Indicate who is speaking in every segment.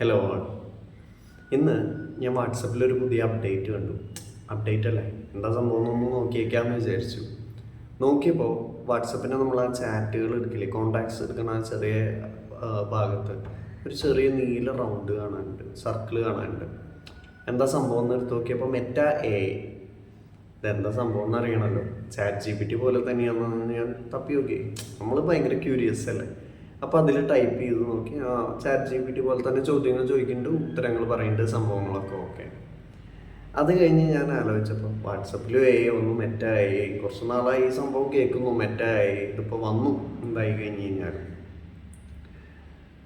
Speaker 1: Hello ആൾ. ഇന്ന് ഞാൻ വാട്സപ്പിലൊരു പുതിയ അപ്ഡേറ്റ് കണ്ടു. അപ്ഡേറ്റ് അല്ലേ, എന്താ സംഭവം എന്നൊന്ന് നോക്കിയേക്കാമെന്ന് വിചാരിച്ചു. നോക്കിയപ്പോൾ വാട്സപ്പിനെ നമ്മൾ ആ ചാറ്റുകൾ എടുക്കില്ലേ, കോണ്ടാക്ട്സ് എടുക്കുന്ന ആ ചെറിയ ഭാഗത്ത് ഒരു ചെറിയ നീല റൗണ്ട് കാണാനുണ്ട്, സർക്കിൾ കാണാനുണ്ട്. എന്താ സംഭവം എന്ന് എടുത്ത് നോക്കിയപ്പോൾ മെറ്റ എ. ഇതെന്താ സംഭവം എന്ന് അറിയണമല്ലോ. ChatGPT പോലെ തന്നെയാണെന്ന് ഞാൻ തപ്പി നോക്കി. നമ്മൾ ഭയങ്കര ക്യൂരിയസ് അല്ലേ. അപ്പോൾ അതിൽ ടൈപ്പ് ചെയ്ത് നോക്കി, ChatGPT പോലെ തന്നെ ചോദ്യങ്ങൾ ചോദിക്കുന്നുണ്ട്, ഉത്തരങ്ങൾ പറയുന്നുണ്ട്, സംഭവങ്ങളൊക്കെ ഓക്കെ. അത് കഴിഞ്ഞ് ഞാൻ ആലോചിച്ചപ്പോൾ വാട്സപ്പിലും വന്നു, മെറ്റ കുറച്ച് നാളായി ഈ സംഭവം കേൾക്കുന്നു, മെറ്റ ഇതിപ്പോൾ വന്നു എന്തായി കഴിഞ്ഞ് കഴിഞ്ഞാൽ.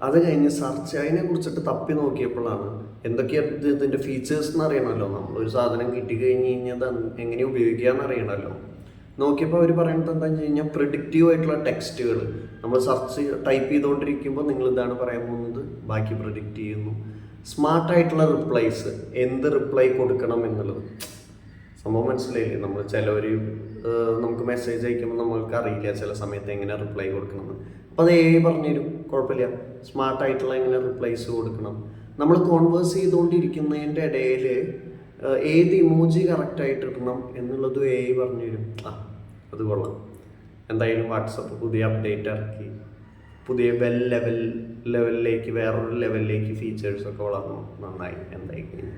Speaker 1: അത് കഴിഞ്ഞ് സെർച്ച് അതിനെ കുറിച്ചിട്ട് തപ്പി നോക്കിയപ്പോഴാണ് എന്തൊക്കെയാണ് ഇതിൻ്റെ ഫീച്ചേഴ്സ് എന്ന് അറിയണമല്ലോ. നമ്മളൊരു സാധനം കിട്ടിക്കഴിഞ്ഞ് കഴിഞ്ഞാൽ അത് എങ്ങനെ ഉപയോഗിക്കാമെന്ന് അറിയണമല്ലോ. നോക്കിയപ്പോൾ അവർ പറയുന്നത് എന്താണെന്ന് വെച്ച് കഴിഞ്ഞാൽ പ്രിഡിക്റ്റീവ് ആയിട്ടുള്ള ടെക്സ്റ്റുകൾ നമ്മൾ ടൈപ്പ് ചെയ്തുകൊണ്ടിരിക്കുമ്പോൾ നിങ്ങൾ ഇതാണ് പറയാൻ പോകുന്നത്, ബാക്കി പ്രിഡിക്റ്റ് ചെയ്യുന്നു. സ്മാർട്ടായിട്ടുള്ള റിപ്ലൈസ്, എന്ത് റിപ്ലൈ കൊടുക്കണം എന്നുള്ളത് സംഭവം മനസ്സിലായില്ലേ. നമ്മൾ ചിലവർ നമുക്ക് മെസ്സേജ് അയക്കുമ്പോൾ നമ്മൾക്ക് അറിയില്ല ചില സമയത്ത് എങ്ങനെ റിപ്ലൈ കൊടുക്കണമെന്ന്. അപ്പോൾ അത് പറഞ്ഞുതരും, കുഴപ്പമില്ല. സ്മാർട്ടായിട്ടുള്ള എങ്ങനെ റിപ്ലൈസ് കൊടുക്കണം, നമ്മൾ കോൺവേഴ്സ് ചെയ്തുകൊണ്ടിരിക്കുന്നതിൻ്റെ ഇടയിൽ ഏത് ഇമോജി കറക്റ്റായിട്ട് ഇടണം എന്നുള്ളത് പറഞ്ഞുതരും. അത് കൊള്ളാം. എന്തായാലും വാട്സപ്പ് പുതിയ അപ്ഡേറ്റ് ഇറക്കി, പുതിയ ലെവലിലേക്ക് വേറൊരു ലെവലിലേക്ക് ഫീച്ചേഴ്സൊക്കെ വളർന്നു, നന്നായി എന്തായി കഴിഞ്ഞു.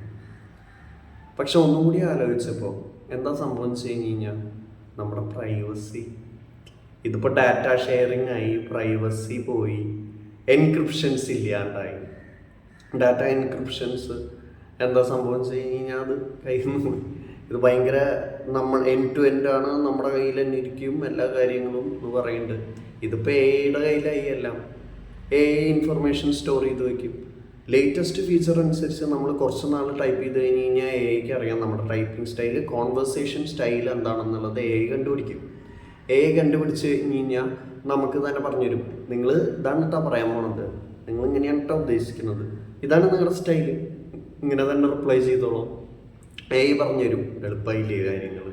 Speaker 1: പക്ഷെ ഒന്നും കൂടി ആലോചിച്ചപ്പോൾ എന്താ സംഭവം വെച്ച് കഴിഞ്ഞ് കഴിഞ്ഞാൽ നമ്മുടെ പ്രൈവസി, ഇതിപ്പോൾ ഡാറ്റ ഷെയറിങ് ആയി, പ്രൈവസി പോയി, എൻക്രിപ്ഷൻസ് ഇല്ലാണ്ടായി. ഡാറ്റ എൻക്രിപ്ഷൻസ് എന്താ സംഭവം വെച്ച് കഴിഞ്ഞ് കഴിഞ്ഞാൽ അത് കയ്യിൽ നിന്ന് പോയി. ഇത് ഭയങ്കര നമ്മൾ എൻഡ് ടു എൻഡ് ആണ്, നമ്മുടെ കയ്യിൽ തന്നെ ഇരിക്കും എല്ലാ കാര്യങ്ങളും എന്ന് പറയുന്നുണ്ട്. ഇതിപ്പോൾ എയുടെ കയ്യിലായി എല്ലാം. ഇൻഫർമേഷൻ സ്റ്റോർ ചെയ്ത് വയ്ക്കും. ലേറ്റസ്റ്റ് ഫീച്ചർ അനുസരിച്ച് നമ്മൾ കുറച്ച് നാൾ ടൈപ്പ് ചെയ്ത് കഴിഞ്ഞ് കഴിഞ്ഞാൽ എക്ക് അറിയാം നമ്മുടെ ടൈപ്പിംഗ് സ്റ്റൈൽ, കോൺവെർസേഷൻ സ്റ്റൈൽ എന്താണെന്നുള്ളത് കണ്ടുപിടിക്കും. കണ്ടുപിടിച്ച് കഴിഞ്ഞ് കഴിഞ്ഞാൽ നമുക്ക് തന്നെ പറഞ്ഞുതരും, നിങ്ങൾ ഇതാണ് കേട്ടോ പറയാൻ പോണത്, നിങ്ങൾ ഇങ്ങനെയാണ് കേട്ടോ ഉദ്ദേശിക്കുന്നത്, ഇതാണ് നിങ്ങളുടെ സ്റ്റൈല്, ഇങ്ങനെ തന്നെ റിപ്ലൈ ചെയ്തോളൂ. പറഞ്ഞുതരും, എളുപ്പമായില്ലേ കാര്യങ്ങൾ.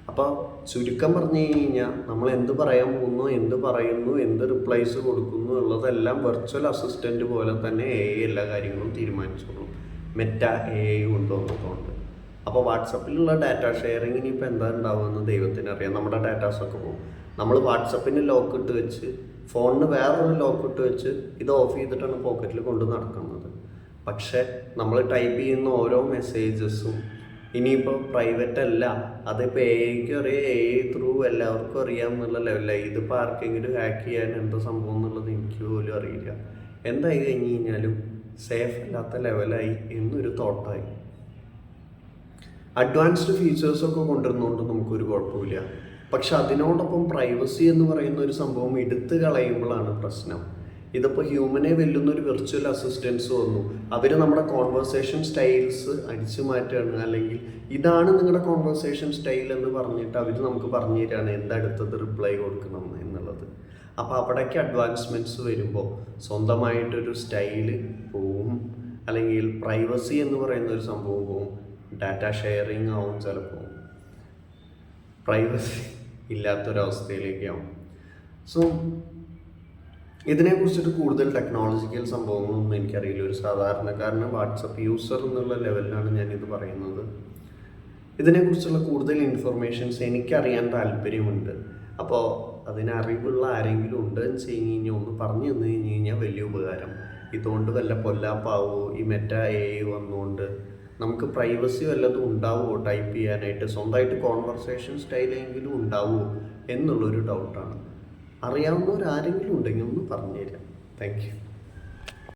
Speaker 1: അപ്പോൾ ചുരുക്കം പറഞ്ഞു കഴിഞ്ഞാൽ നമ്മൾ എന്ത് പറയാൻ പോകുന്നു, എന്ത് പറയുന്നു, എന്ത് റിപ്ലൈസ് കൊടുക്കുന്നു ഉള്ളതെല്ലാം വെർച്വൽ അസിസ്റ്റൻറ്റ് പോലെ തന്നെ എല്ലാ കാര്യങ്ങളും തീരുമാനിച്ചോളും. മെറ്റ കൊണ്ടുവന്നതുകൊണ്ട്. അപ്പോൾ വാട്സപ്പിലുള്ള ഡാറ്റ ഷെയറിങ്ങിന് ഇപ്പോൾ എന്താ ഉണ്ടാവുമെന്ന് ദൈവത്തിനറിയാം. നമ്മുടെ ഡാറ്റാസൊക്കെ പോകും. നമ്മൾ വാട്സപ്പിന് ലോക്ക് ഇട്ട് വെച്ച്, ഫോണിന് വേറൊരു ലോക്ക് ഇട്ട് വെച്ച് ഇത് ഓഫ് ചെയ്തിട്ടാണ് പോക്കറ്റിൽ കൊണ്ട് നടക്കുന്നത്. പക്ഷേ നമ്മൾ ടൈപ്പ് ചെയ്യുന്ന ഓരോ മെസ്സേജസും ഇനിയിപ്പോൾ പ്രൈവറ്റ് അല്ല, അതിപ്പോൾ അറിയാം, ത്രൂ എല്ലാവർക്കും അറിയാം എന്നുള്ള ലെവലായി. ഇതിപ്പോൾ ആർക്കെങ്കിലും ഹാക്ക് ചെയ്യാൻ എന്താ സംഭവം എന്നുള്ളത് എനിക്ക് പോലും അറിയില്ല. എന്തായി കഴിഞ്ഞ് കഴിഞ്ഞാലും സേഫ് അല്ലാത്ത ലെവലായി എന്നൊരു തോട്ടായി. അഡ്വാൻസ്ഡ് ഫീച്ചേഴ്സൊക്കെ കൊണ്ടുവരുന്നതുകൊണ്ട് നമുക്കൊരു കുഴപ്പമില്ല. പക്ഷെ അതിനോടൊപ്പം പ്രൈവസി എന്ന് പറയുന്ന ഒരു സംഭവം എടുത്തു കളയുമ്പോഴാണ് പ്രശ്നം. ഇതിപ്പോൾ ഹ്യൂമനെ വെല്ലുന്നൊരു വിർച്വൽ അസിസ്റ്റൻസ് വന്നു, അവർ നമ്മുടെ കോൺവെർസേഷൻ സ്റ്റൈൽസ് അടിച്ചു മാറ്റുകയാണ്, അല്ലെങ്കിൽ ഇതാണ് നിങ്ങളുടെ കോൺവെർസേഷൻ സ്റ്റൈൽ എന്ന് പറഞ്ഞിട്ട് അവർ നമുക്ക് പറഞ്ഞു തരികയാണ് എന്തടുത്തത് റിപ്ലൈ കൊടുക്കണം എന്നുള്ളത്. അപ്പോൾ അവിടേക്ക് അഡ്വാൻസ്മെൻറ്റ്സ് വരുമ്പോൾ സ്വന്തമായിട്ടൊരു സ്റ്റൈല് പോവും, അല്ലെങ്കിൽ പ്രൈവസി എന്ന് പറയുന്ന ഒരു സംഭവം പോവും, ഡാറ്റ ഷെയറിങ് ആവും, ചിലപ്പോൾ പ്രൈവസി ഇല്ലാത്തൊരവസ്ഥയിലേക്കാവും. സോ ഇതിനെക്കുറിച്ചിട്ട് കൂടുതൽ ടെക്നോളജിക്കൽ സംഭവങ്ങളൊന്നും എനിക്കറിയില്ല. ഒരു സാധാരണക്കാരന് വാട്സപ്പ് യൂസർ എന്നുള്ള ലെവലിലാണ് ഞാനിത് പറയുന്നത്. ഇതിനെക്കുറിച്ചുള്ള കൂടുതൽ ഇൻഫർമേഷൻസ് എനിക്കറിയാൻ താല്പര്യമുണ്ട്. അപ്പോൾ അതിനറിവുള്ള ആരെങ്കിലും ഉണ്ടെന്ന് വെച്ച് കഴിഞ്ഞ് കഴിഞ്ഞാൽ ഒന്ന് പറഞ്ഞു തന്നു കഴിഞ്ഞ് കഴിഞ്ഞാൽ വലിയ ഉപകാരം. ഇതുകൊണ്ട് വല്ല പൊല്ലാപ്പാവോ, ഈ മെറ്റ വന്നുകൊണ്ട് നമുക്ക് പ്രൈവസി വല്ലതും ഉണ്ടാവുമോ ടൈപ്പ് ചെയ്യാനായിട്ട്, സ്വന്തമായിട്ട് കോൺവെർസേഷൻ സ്റ്റൈലെങ്കിലും ഉണ്ടാവുമോ എന്നുള്ളൊരു ഡൗട്ടാണ്. അറിയാവുന്നവരാരെങ്കിലും ഉണ്ടെങ്കിൽ ഒന്ന് പറഞ്ഞുതരാം. Thank you.